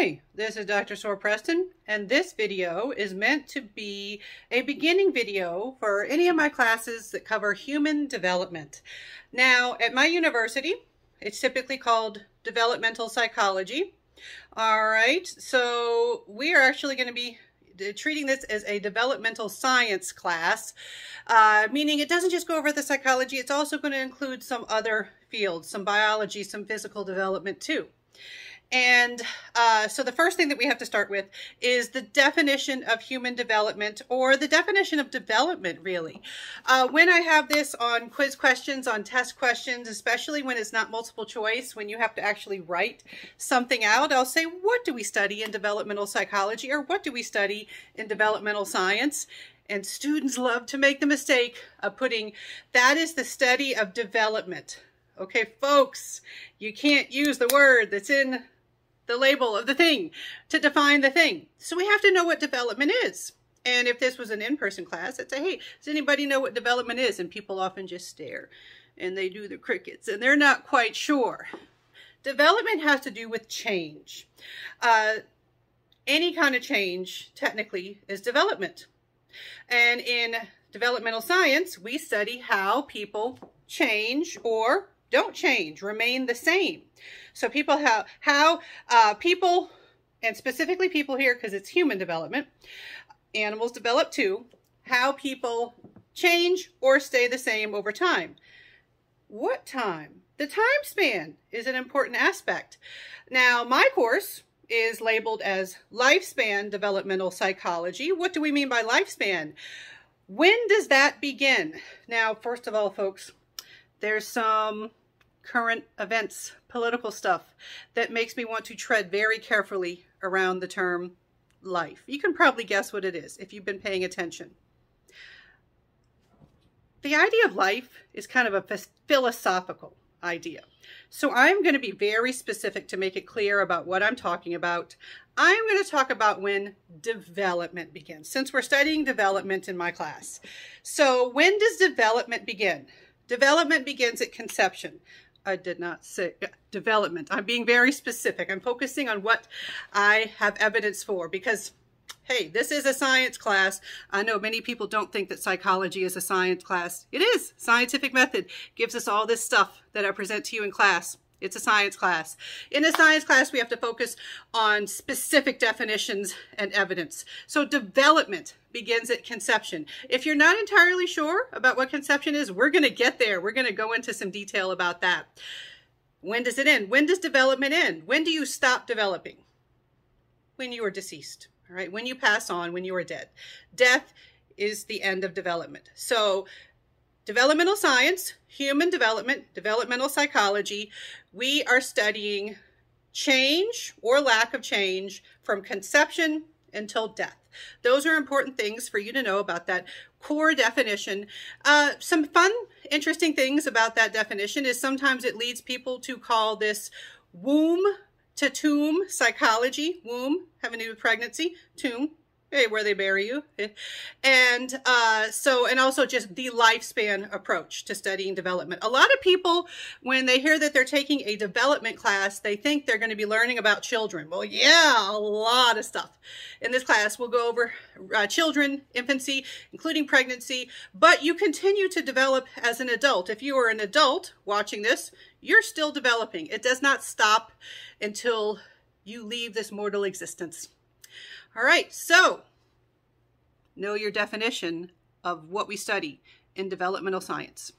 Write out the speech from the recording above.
Hi, this is Dr. Sohr-Preston, and this video is meant to be a beginning video for any of my classes that cover human development. Now, at my university, it's typically called developmental psychology. All right, so we are actually going to be treating this as a developmental science class, meaning it doesn't just go over the psychology, it's also going to include some other fields, some biology, some physical development too. And so the first thing that we have to start with is the definition of human development, or the definition of development, really. When I have this on quiz questions, on test questions, especially when it's not multiple choice, when you have to actually write something out, I'll say, what do we study in developmental psychology, or what do we study in developmental science? And students love to make the mistake of putting, that is the study of development. Okay, folks, you can't use the word that's in the label of the thing to define the thing. So we have to know what development is. And if this was an in-person class, I'd say, hey, does anybody know what development is? And people often just stare and they do the crickets and they're not quite sure. Development has to do with change. Any kind of change, technically, is development. And in developmental science, we study how people change or don't change, remain the same. So people how people, and specifically people here because it's human development, animals develop too, how people change or stay the same over time. What time? The time span is an important aspect. Now, my course is labeled as lifespan developmental psychology. What do we mean by lifespan? When does that begin? Now, first of all, folks, there's some current events, political stuff that makes me want to tread very carefully around the term life. You can probably guess what it is if you've been paying attention. The idea of life is kind of a philosophical idea. So I'm going to be very specific to make it clear about what I'm talking about. I'm going to talk about when development begins, since we're studying development in my class. So when does development begin? Development begins at conception. I did not say development. I'm being very specific. I'm focusing on what I have evidence for because, hey, this is a science class. I know many people don't think that psychology is a science class. It is. Scientific method gives us all this stuff that I present to you in class. It's a science class. In a science class, we have to focus on specific definitions and evidence. So development begins at conception. If you're not entirely sure about what conception is, we're going to get there. We're going to go into some detail about that. When does it end? When does development end? When do you stop developing? When you are deceased, all right? When you pass on, when you are dead. Death is the end of development. So developmental science, human development, developmental psychology, we are studying change or lack of change from conception until death. Those are important things for you to know about that core definition. Some fun, interesting things about that definition is sometimes it leads people to call this womb to tomb psychology. Womb, having to do with pregnancy, tomb, hey, where they bury you. And also just the lifespan approach to studying development. A lot of people, when they hear that they're taking a development class, they think they're going to be learning about children. Well, yeah, a lot of stuff. In this class, we'll go over children, infancy, including pregnancy, but you continue to develop as an adult. If you are an adult watching this, you're still developing. It does not stop until you leave this mortal existence. All right, so know your definition of what we study in developmental science.